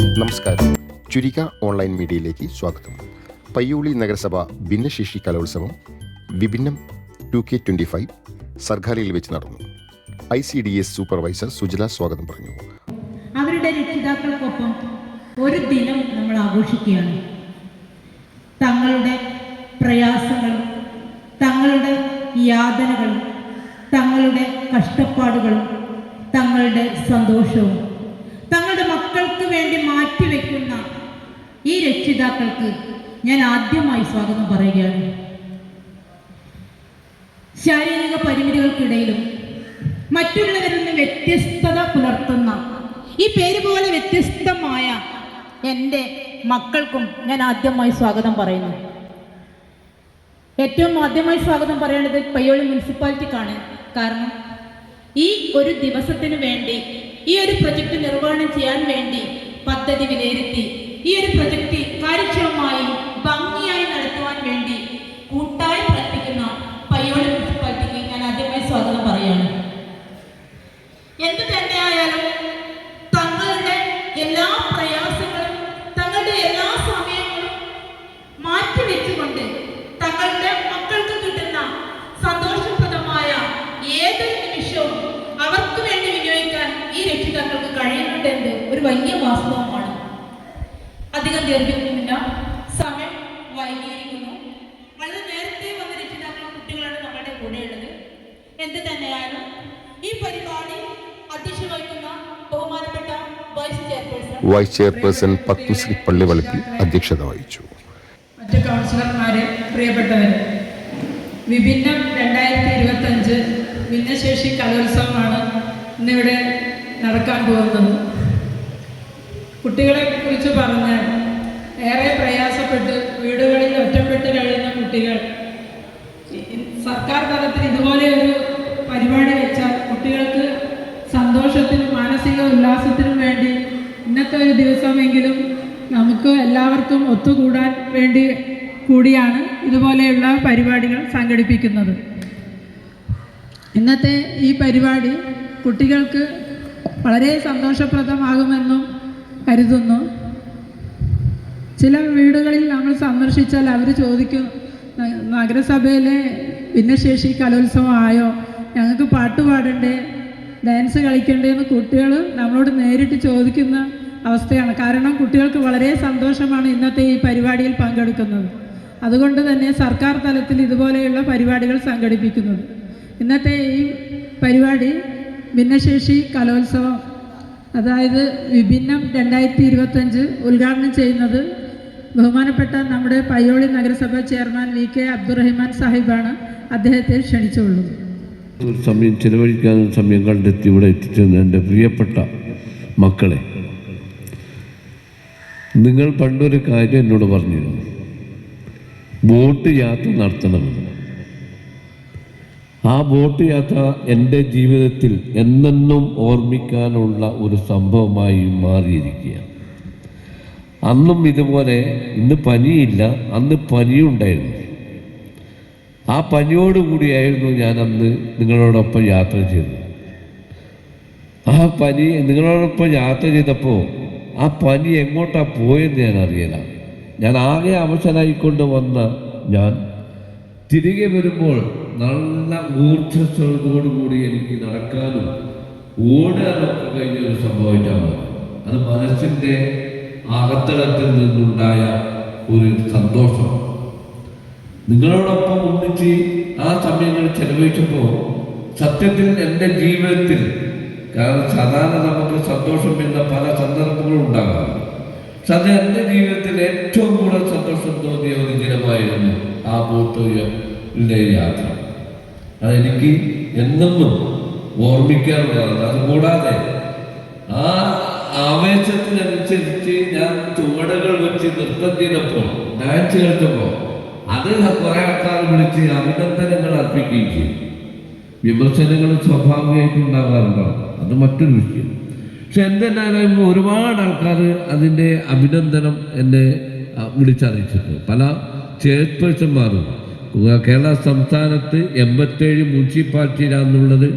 നമസ്കാരം. ചുരിക ഓൺലൈൻ മീഡിയയിലേക്ക് സ്വാഗതം. പയ്യോളി നഗരസഭ ഭിന്നശേഷി കലോത്സവം വിഭിന്നം 2K25 സർഗാലയിൽ വെച്ച് നടന്നു. ICDS സൂപ്പർവൈസർ സുജല സ്വാഗതം പറഞ്ഞു. അവരുടെ രക്ഷിതാക്കൾക്കൊപ്പം ഒരു ദിനം നമ്മൾ ആഘോഷിക്കുകയാണ്. തങ്ങളുടെ പ്രയാസങ്ങളും തങ്ങളുടെ യാതനകളും തങ്ങളുടെ കഷ്ടപ്പാടുകളും തങ്ങളുടെ സന്തോഷവും തങ്ങളുടെ മക്കൾക്ക് വേണ്ടി മാറ്റിവെക്കുന്ന ഈ രക്ഷിതാക്കൾക്ക് ഞാൻ ആദ്യമായി സ്വാഗതം പറയുകയാണ്. ശാരീരിക പരിമിതികൾക്കിടയിലും മറ്റുള്ളവരിൽ നിന്ന് വ്യത്യസ്തത പുലർത്തുന്ന ഈ പേര് പോലെ വ്യത്യസ്തമായ എൻ്റെ മക്കൾക്കും ഞാൻ ആദ്യമായി സ്വാഗതം പറയുന്നു. ഏറ്റവും ആദ്യമായി സ്വാഗതം പറയേണ്ടത് പയ്യോളി മുനിസിപ്പാലിറ്റിക്കാണ്. കാരണം ഈ ഒരു ദിവസത്തിന് വേണ്ടി ഈ ഒരു പ്രൊജക്ട് നിർവഹണം ചെയ്യാൻ വേണ്ടി പദ്ധതി വിലയിരുത്തി ഈ ഒരു പ്രൊജക്ട് കാര്യക്ഷമമായി ഭംഗിയായി നടത്തുവാൻ വേണ്ടി കൂട്ടായി പ്രവർത്തിക്കുന്ന പയ്യോളി മുനിസിപ്പാലിറ്റിക്ക് ഞാൻ ആദ്യമായി സ്വാഗതം പറയുകയാണ്. എന്ത് തന്നെയായാലും തങ്ങളുടെ എല്ലാ പ്രയാസങ്ങളും തങ്ങളുടെ എല്ലാ സമയങ്ങളും മാറ്റിവെച്ചുകൊണ്ട് തങ്ങളുടെ മക്കൾക്ക് കിട്ടുന്ന സന്തോഷപ്രദമായ ഏതൊരു നിമിഷവും അവർക്ക് വേണ്ടി വിനിയോഗിക്കാൻ ഈ രക്ഷിതാക്കൾക്ക് കഴിയുന്നുണ്ടെന്ന് ഒരു വലിയ വാസ്തവമാണ്. അധികം ദീർഘിക്കുന്നില്ല, സമയം വൈകിയിരിക്കുന്നു. വളരെ നേരത്തെ വന്ന രക്ഷിതാക്കളും കുട്ടികളാണ് നമ്മുടെ കൂടെയുള്ളത്. എന്ത് തന്നെയായാലും ഈ പരിപാടി അധ്യക്ഷത വഹിക്കുന്ന ബഹുമാനപ്പെട്ട വൈസ് ചെയർപേഴ്സൺ പത്മശ്രീ പള്ളിവളപ്പിൽ അധ്യക്ഷത വഹിച്ചു. മറ്റ് കൗൺസിലർമാരെ, പ്രിയപ്പെട്ടവരെ, വിഭിന്നം 2025 ഭിന്നശേഷി കലോത്സവമാണ് ഇന്നിവിടെ നടക്കാൻ പോകുന്നത്. കുട്ടികളെ കുറിച്ച് പറഞ്ഞാൽ ഏറെ പ്രയാസപ്പെട്ട് വീടുകളിൽ ഒറ്റപ്പെട്ട് കഴിയുന്ന കുട്ടികൾ സർക്കാർ തലത്തിൽ ഇതുപോലെ ഒരു പരിപാടി വെച്ചാൽ കുട്ടികൾക്ക് സന്തോഷത്തിനും മാനസിക ഉല്ലാസത്തിനും വേണ്ടി ഇന്നത്തെ ഒരു ദിവസമെങ്കിലും നമുക്ക് എല്ലാവർക്കും ഒത്തുകൂടാൻ വേണ്ടി കൂടിയാണ് ഇതുപോലെയുള്ള പരിപാടികൾ സംഘടിപ്പിക്കുന്നത്. ഇന്നത്തെ ഈ പരിപാടി കുട്ടികൾക്ക് വളരെ സന്തോഷപ്രദമാകുമെന്നും കരുതുന്നു. ചില വീടുകളിൽ നമ്മൾ സന്ദർശിച്ചാൽ അവർ ചോദിക്കും, നഗരസഭയിലെ ഭിന്നശേഷി കലോത്സവം ആയോ, ഞങ്ങൾക്ക് പാട്ട് പാടണ്ടേ, ഡാൻസ് കളിക്കണ്ടേ എന്ന് കുട്ടികൾ നമ്മളോട് നേരിട്ട് ചോദിക്കുന്ന അവസ്ഥയാണ്. കാരണം കുട്ടികൾക്ക് വളരെ സന്തോഷമാണ് ഇന്നത്തെ ഈ പരിപാടിയിൽ പങ്കെടുക്കുന്നത്. അതുകൊണ്ട് തന്നെ സർക്കാർ തലത്തിൽ ഇതുപോലെയുള്ള പരിപാടികൾ സംഘടിപ്പിക്കുന്നത്. ഇന്നത്തെ ഈ പരിപാടി ഭിന്നശേഷി കലോത്സവം, അതായത് വിഭിന്നം 2025 ഉദ്ഘാടനം ചെയ്യുന്നത് ബഹുമാനപ്പെട്ട നമ്മുടെ പയ്യോളി നഗരസഭ ചെയർമാൻ VK അബ്ദുറഹിമാൻ സാഹിബാണ്. അദ്ദേഹത്തെ ക്ഷണിച്ചുകൊള്ളുന്നു. സമയം ചിലവഴിക്കാൻ സമയം കണ്ടെത്തി ഇവിടെ എത്തിച്ചെന്ന് എൻ്റെ പ്രിയപ്പെട്ട മക്കളെ, നിങ്ങൾ പണ്ടൊരു കാര്യം എന്നോട് പറഞ്ഞിരുന്നു, ബോട്ട് യാത്ര നടത്തണമെന്ന്. ആ ബോട്ട് യാത്ര എൻ്റെ ജീവിതത്തിൽ എന്നെന്നും ഓർമ്മിക്കാനുള്ള ഒരു സംഭവമായി മാറിയിരിക്കുകയാണ്. അന്നും ഇതുപോലെ, ഇന്ന് പനിയില്ല, അന്ന് പനിയുണ്ടായിരുന്നു. ആ പനിയോടുകൂടിയായിരുന്നു ഞാൻ അന്ന് നിങ്ങളോടൊപ്പം യാത്ര ചെയ്തത്. ആ പനി നിങ്ങളോടൊപ്പം യാത്ര ചെയ്തപ്പോൾ ആ പനി എങ്ങോട്ടാണ് പോയെന്ന് ഞാൻ അറിയില്ല. ഞാൻ ആകെ അവശനായിക്കൊണ്ട് വന്ന ഞാൻ തിരികെ വരുമ്പോൾ നല്ല ഊർജ്ജസ്വലതയോടുകൂടി എനിക്ക് നടക്കാനും ഓടാനൊക്കെ കഴിഞ്ഞൊരു സംഭവിച്ചാണ്. അത് മനസ്സിൻ്റെ അകത്തളത്തിൽ നിന്നുണ്ടായ ഒരു സന്തോഷം. നിങ്ങളോടൊപ്പം ഒന്നിച്ച് ആ സമയങ്ങൾ ചെലവഴിച്ചപ്പോൾ സത്യത്തിൽ എൻ്റെ ജീവിതത്തിൽ, കാരണം സാധാരണ നമുക്ക് സന്തോഷം എന്ന പല സന്ദർഭങ്ങളും ഉണ്ടാകാം, പക്ഷെ അത് എൻ്റെ ജീവിതത്തിൽ ഏറ്റവും കൂടുതൽ സന്തോഷം തോന്നിയ ഒരു ദിനമായിരുന്നു ആ ബോട്ടിലെ യാത്ര. അതെനിക്ക് എന്നെന്നും ഓർമ്മിക്കാനുള്ളതാണ്. അതുകൂടാതെ ആ ആവേശത്തിനനുസരിച്ച് ഞാൻ ചുവടുകൾ വെച്ച് നൃത്തം ചെയ്തപ്പോൾ, ഡാൻസ് കളിച്ചപ്പോൾ അത് കുറെ ആൾക്കാർ വിളിച്ച് അഭിനന്ദനങ്ങൾ അർപ്പിക്കുകയും ചെയ്യും. വിമർശനങ്ങൾ സ്വാഭാവികമായിട്ട് ഉണ്ടാകാറുണ്ടോ, അത് മറ്റൊരു വിഷയം. പക്ഷെ എന്തെന്നാലും ഒരുപാട് ആൾക്കാർ അതിൻ്റെ അഭിനന്ദനം എന്നെ വിളിച്ചറിയിച്ചിട്ടുണ്ട്. പല ചെയർപേഴ്സന്മാരും കേരള സംസ്ഥാനത്ത് 87 മുനിസിപ്പാലിറ്റിയിലാണെന്നുള്ളത്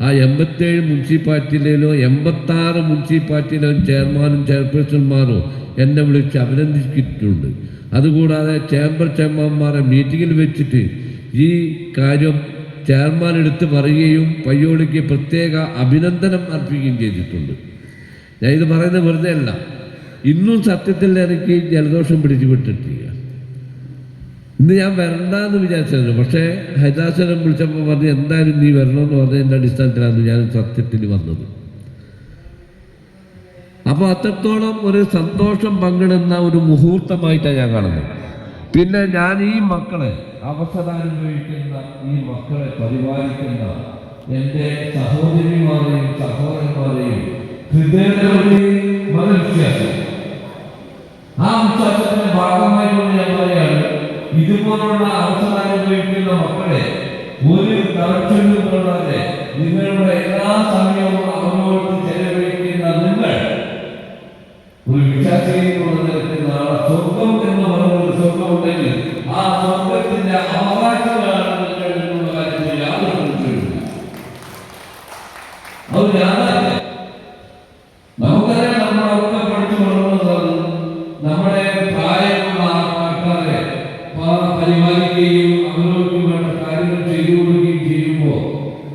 ആ 87 മുനിസിപ്പാലിറ്റിയിലോ 86 മുനിസിപ്പാലിറ്റിയിലോ ചെയർമാനും ചെയർപേഴ്സൺമാരോ എന്നെ വിളിച്ച് അഭിനന്ദിച്ചിട്ടുണ്ട്. അതുകൂടാതെ ചേംബർ ചെയർമാന്മാരെ മീറ്റിങ്ങിൽ വെച്ചിട്ട് ഈ കാര്യം ചെയർമാൻ എടുത്ത് പറയുകയും പയ്യോളിക്ക് പ്രത്യേക അഭിനന്ദനം അർപ്പിക്കുകയും ചെയ്തിട്ടുണ്ട്. ഞാൻ ഇത് പറയുന്നത് വെറുതെ അല്ല. ഇന്നും സത്യത്തിൽ എനിക്ക് ജലദോഷം പിടിച്ചു വിട്ടിട്ടില്ല. ഇന്ന് ഞാൻ വരണ്ടെന്ന് വിചാരിച്ചിരുന്നു. പക്ഷേ ഹൈദരാബാദിനെ വിളിച്ചപ്പോൾ പറഞ്ഞ് എന്തായാലും നീ വരണമെന്ന് പറഞ്ഞതിൻ്റെ അടിസ്ഥാനത്തിലാണ് ഞാൻ സത്യത്തിൽ വന്നത്. അപ്പോൾ അത്രത്തോളം ഒരു സന്തോഷം പങ്കിടുന്ന ഒരു മുഹൂർത്തമായിട്ടാണ് ഞാൻ കാണുന്നത്. പിന്നെ ഞാൻ ഈ മക്കളെ അവസരാനുഭവിക്കുന്ന ഈ മക്കളെ പരിപാലിക്കുന്ന എൻ്റെ സഹോദരിമാരെയും സഹോദരന്മാരെയും ഹൃദയത്തിലൂടെയും വിശ്വാസം, ആ വിശ്വാസത്തിന്റെ ഭാഗമായി കൊണ്ട് ഞാൻ പറയാണ്, ഇതുപോലുള്ള അവസരാനുഭവിക്കുന്ന മക്കളെ ഒരു തടസ്സവും കൂടാതെ നിങ്ങളുടെ എല്ലാ സമയവും അവരോട് ചെലവഴിക്കുന്ന നിങ്ങൾ ഒരു വിശ്വാസികളുടെ നിരത്തിൽ നാളെ സ്വർഗം എന്ന് പറയുന്ന സ്വർഗമുണ്ടെങ്കിൽ ആ സ്വർഗത്തിന്റെ അവകാശങ്ങളാണ് നിങ്ങൾ എന്നുള്ള കാര്യത്തിൽ യാതൊരു സംശയമില്ല. അത് ഞാനല്ല. നമുക്കറിയാം, നമ്മളൊക്കെ പഠിച്ചു വളർന്നതാണ്. നമ്മുടെ പ്രായമുള്ള ആൾക്കാരെ പരിപാലിക്കുകയും അവർക്ക് വേണ്ട കാര്യങ്ങൾ ചെയ്തു കൊടുക്കുകയും ചെയ്യുമ്പോൾ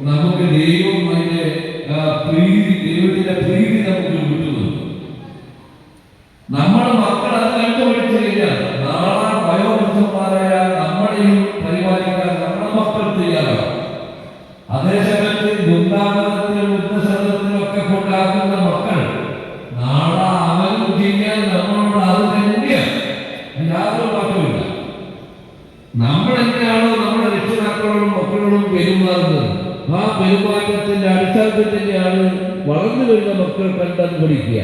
നമുക്ക് ദൈവം അതിന്റെ ദൈവത്തിന്റെ പ്രീതി നമുക്ക് കിട്ടുന്നു. നമ്മുടെ മക്കൾ അത് കണ്ടുപിടിച്ചു കഴിഞ്ഞാൽ നാളെ വയോവൃദ്ധന്മാരായ നമ്മളെയും പരിപാലിക്കാൻ നമ്മുടെ മക്കൾ തയ്യാറാണ്. അതേസമയത്ത് വൃന്ദാവനത്തിലും വൃദ്ധസദനത്തിലും ഒക്കെ കൊണ്ടാക്കുന്ന മക്കൾ നാളെ അവരും ചെയ്യാൻ നമ്മളോട് അത് തന്നെയാണ്, യാതൊരു മാറ്റമില്ല. നമ്മളെങ്ങനെയാണോ നമ്മുടെ രക്ഷിതാക്കളോടും മക്കളോടും പെരുമാറുന്നത്, ആ പെരുമാറ്റത്തിന്റെ അടിസ്ഥാനത്തിൽ തന്നെയാണ് വളർന്നു വരുന്ന മക്കൾ കണ്ടെന്ന് പഠിക്കുക.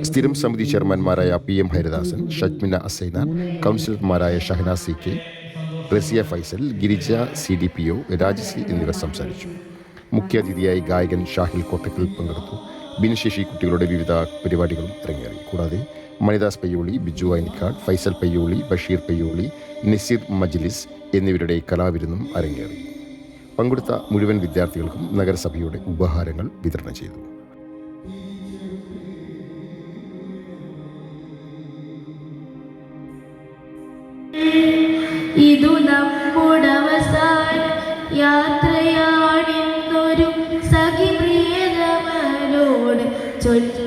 സ്ഥിരം സമിതി ചെയർമാൻമാരായ PM ഹരിദാസൻ, ഷജ്മിന അസൈന, കൗൺസിലർമാരായ ഷഹന CK, റസിയ ഫൈസൽ, ഗിരിജ CDPO, രാജശ്രീ എന്നിവർ സംസാരിച്ചു. മുഖ്യാതിഥിയായി ഗായകൻ ഷാഹിൽ കോട്ടക്കൽ പങ്കെടുത്തു. ഭിന്നശേഷി കുട്ടികളുടെ വിവിധ പരിപാടികളും അരങ്ങേറി. കൂടാതെ മണിദാസ് പയ്യോളി, ബിജു ഐനിക്കാട്, ഫൈസൽ പയ്യോളി, ബഷീർ പയ്യോളി, നസീർ മജ്ലിസ് എന്നിവരുടെ കലാവിരുന്നും അരങ്ങേറി. പങ്കെടുത്ത മുഴുവൻ വിദ്യാർത്ഥികൾക്കും നഗരസഭയുടെ ഉപഹാരങ്ങൾ വിതരണം ചെയ്തു. ഇതു നമ്മുടെ അവസാന യാത്രയാണെന്നൊരു സഖി പ്രിയതമനോട് ചൊല്ലി